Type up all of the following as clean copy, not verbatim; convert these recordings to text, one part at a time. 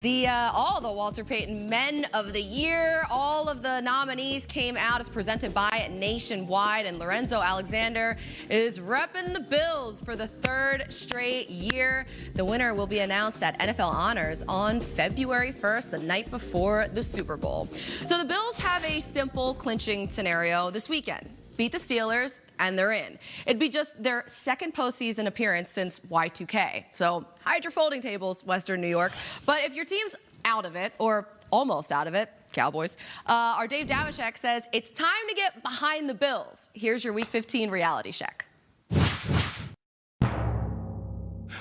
All the Walter Payton Men of the Year, all of the nominees came out as presented by Nationwide, and Lorenzo Alexander is repping the Bills for the third straight year. The winner will be announced at NFL Honors on February 1st, the night before the Super Bowl. So the Bills have a simple clinching scenario this weekend. Beat the Steelers, and they're in. It'd be just their second postseason appearance since Y2K. So hide your folding tables, Western New York. But if your team's out of it, or almost out of it, Cowboys, our Dave Damashek says it's time to get behind the Bills. Here's your Week 15 reality check.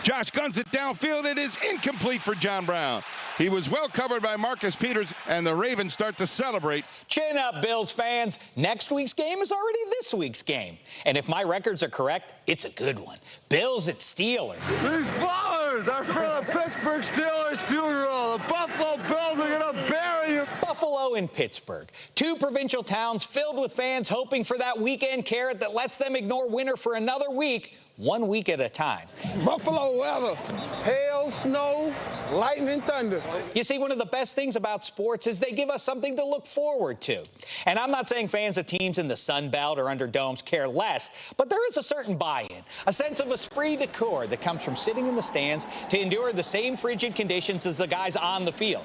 Josh guns it downfield. It is incomplete for John Brown. He was well covered by Marcus Peters, and the Ravens start to celebrate. Chin up, Bills fans. Next week's game is already this week's game. And if my records are correct, it's a good one. Bills at Steelers. These flowers are for the Pittsburgh Steelers funeral. The Buffalo Bills are going to bury you. Buffalo and Pittsburgh, two provincial towns filled with fans hoping for that weekend carrot that lets them ignore winter for another week, 1 week at a time. Buffalo weather, hail, snow, lightning, thunder. You see, one of the best things about sports is they give us something to look forward to. And I'm not saying fans of teams in the Sun Belt or under domes care less, but there is a certain buy-in, a sense of esprit de corps that comes from sitting in the stands to endure the same frigid conditions as the guys on the field.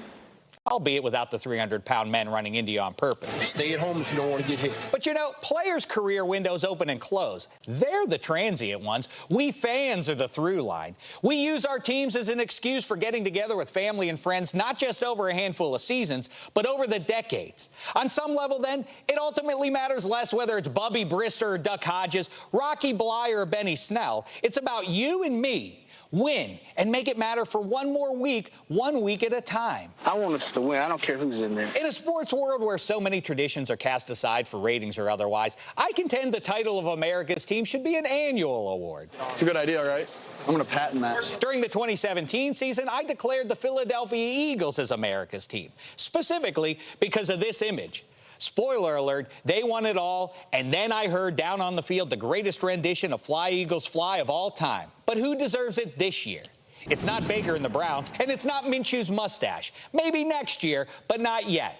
Albeit without the 300-pound men running into you on purpose. Stay at home if you don't want to get hit. But you know, players' career windows open and close. They're the transient ones. We fans are the through line. We use our teams as an excuse for getting together with family and friends, not just over a handful of seasons, but over the decades. On some level, then, it ultimately matters less whether it's Bubby Brister or Duck Hodges, Rocky Bly or Benny Snell. It's about you and me. Win and make it matter for 1 more week, 1 week at a time. I want us to win. I don't care who's in there. In a sports world where so many traditions are cast aside for ratings or otherwise, I contend the title of America's team should be an annual award. It's a good idea, right? I'm going to patent that. During the 2017 season, I declared the Philadelphia Eagles as America's team, specifically because of this image. Spoiler alert, they won it all, and then I heard down on the field the greatest rendition of Fly Eagles Fly of all time. But who deserves it this year? It's not Baker and the Browns, and it's not Minshew's mustache. Maybe next year, but not yet.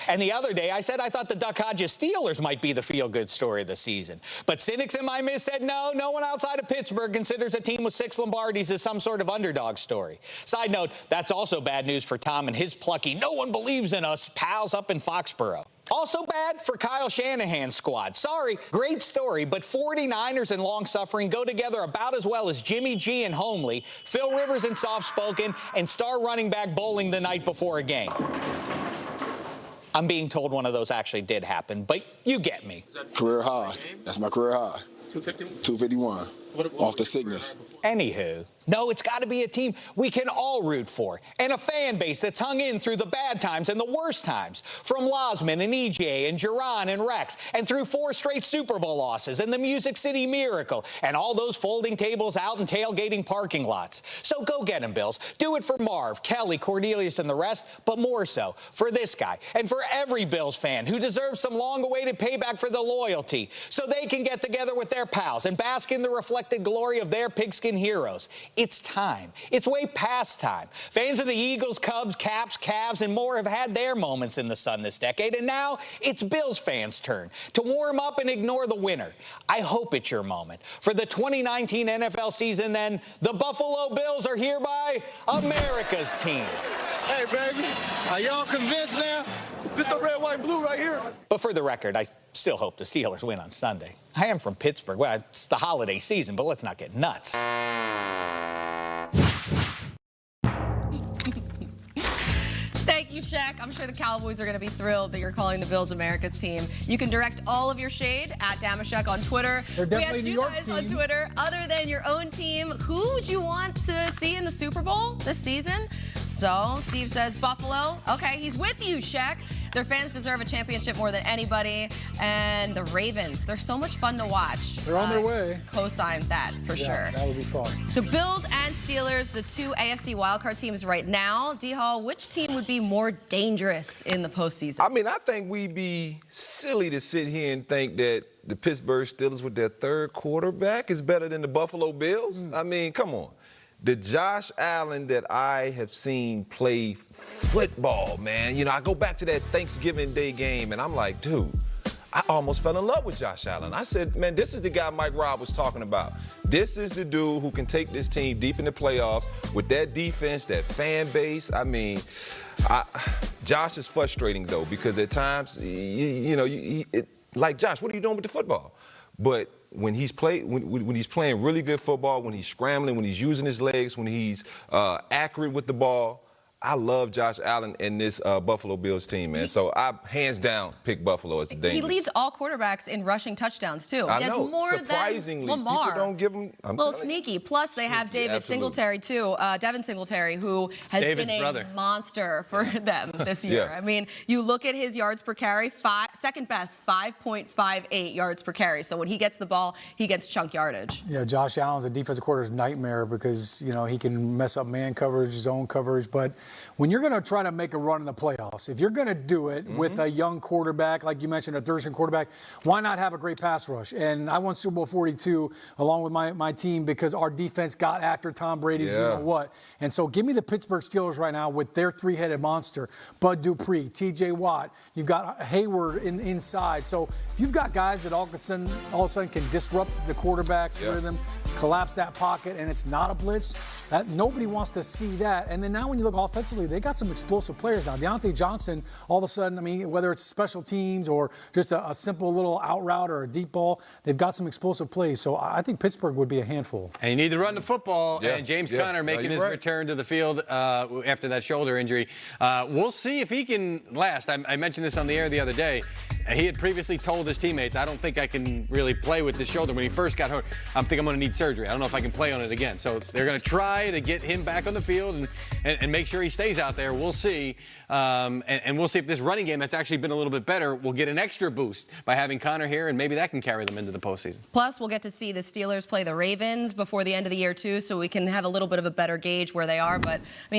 And the other day, I said I thought the Duck Hodges Steelers might be the feel-good story of the season. But cynics in my midst said no one outside of Pittsburgh considers a team with 6 Lombardis as some sort of underdog story. Side note, that's also bad news for Tom and his plucky "no one believes in us" pals up in Foxborough. Also bad for Kyle Shanahan's squad. Sorry, great story, but 49ers and long-suffering go together about as well as Jimmy G and Homely, Phil Rivers and soft-spoken, and star running back bowling the night before a game. I'm being told one of those actually did happen, but you get me. Career high. That's my career high. 251? 251. Off the sickness. Anywho, no, it's got to be a team we can all root for, and a fan base that's hung in through the bad times and the worst times, from Losman and EJ and Geron and Rex, and through 4 straight Super Bowl losses and the Music City Miracle, and all those folding tables out in tailgating parking lots. So go get 'em, Bills. Do it for Marv, Kelly, Cornelius, and the rest, but more so for this guy and for every Bills fan who deserves some long-awaited payback for the loyalty, so they can get together with their pals and bask in the reflected glory of their pigskin heroes. It's time. It's way past time. Fans of the Eagles, Cubs, Caps, Cavs, and more have had their moments in the sun this decade, and now it's Bills fans' turn to warm up and ignore the winner. I hope it's your moment. For the 2019 NFL season, then, the Buffalo Bills are hereby America's team. Hey, baby, are y'all convinced now? This the red, white, blue right here. But for the record, I still hope the Steelers win on Sunday. I am from Pittsburgh. Well, it's the holiday season, but let's not get nuts. Thank you, Shaq. I'm sure the Cowboys are going to be thrilled that you're calling the Bills America's team. You can direct all of your shade at Damashek on Twitter. They're we asked New you York's guys team. on Twitter, other than your own team, who would you want to see in the Super Bowl this season? So Steve says Buffalo. Okay, he's with you, Shaq. Their fans deserve a championship more than anybody. And the Ravens, they're so much fun to watch. They're on their way. Co-sign that for sure. That would be fun. So Bills and Steelers, the 2 AFC wildcard teams right now. D-Hall, which team would be more dangerous in the postseason? I mean, I think we'd be silly to sit here and think that the Pittsburgh Steelers with their 3rd quarterback is better than the Buffalo Bills. I mean, come on. the Josh Allen that I have seen play football, man. You know, I go back to that Thanksgiving Day game, and I'm like, dude, I almost fell in love with Josh Allen. I said, man, this is the guy Mike Robb was talking about. This is the dude who can take this team deep in the playoffs with that defense, that fan base. I mean, Josh is frustrating, though, because at times, like, Josh, what are you doing with the football? But when he's when he's playing really good football, when he's scrambling, when he's using his legs, when he's accurate with the ball, I love Josh Allen and this Buffalo Bills team, man. So I, hands down, pick Buffalo as the dangerous. He leads all quarterbacks in rushing touchdowns, too. I He has know. more Surprisingly, than Lamar. people don't give him. A little sneaky. Plus, they have David Singletary, too. Devin Singletary, who has been a monster for them this year. Yeah. I mean, you look at his yards per carry, second best, 5.58 yards per carry. So when he gets the ball, he gets chunk yardage. Yeah, Josh Allen's a defensive quarter's nightmare because, you know, he can mess up man coverage, zone coverage. But when you're going to try to make a run in the playoffs, if you're going to do it with a young quarterback, like you mentioned, a third-string quarterback, why not have a great pass rush? And I won Super Bowl 42 along with my team because our defense got after Tom Brady's you-know-what. And so give me the Pittsburgh Steelers right now with their three-headed monster, Bud Dupree, T.J. Watt. You've got Hayward inside. So if you've got guys that all of a sudden can disrupt the quarterback's rhythm, collapse that pocket, and it's not a blitz, that nobody wants to see that. And then now when you look offensively, they got some explosive players now. Deontay Johnson, all of a sudden, I mean, whether it's special teams or just a simple little out route or a deep ball, they've got some explosive plays. So I think Pittsburgh would be a handful. And you need to run the football. And James Conner making his return to the field after that shoulder injury. We'll see if he can last. I mentioned this on the air the other day. He had previously told his teammates, I don't think I can really play with this shoulder. When he first got hurt, I think I'm going to need surgery. I don't know if I can play on it again. So they're going to try to get him back on the field and make sure he stays out there. We'll see. And we'll see if this running game that's actually been a little bit better will get an extra boost by having Conner here, and maybe that can carry them into the postseason. Plus, we'll get to see the Steelers play the Ravens before the end of the year, too, so we can have a little bit of a better gauge where they are. But, I mean,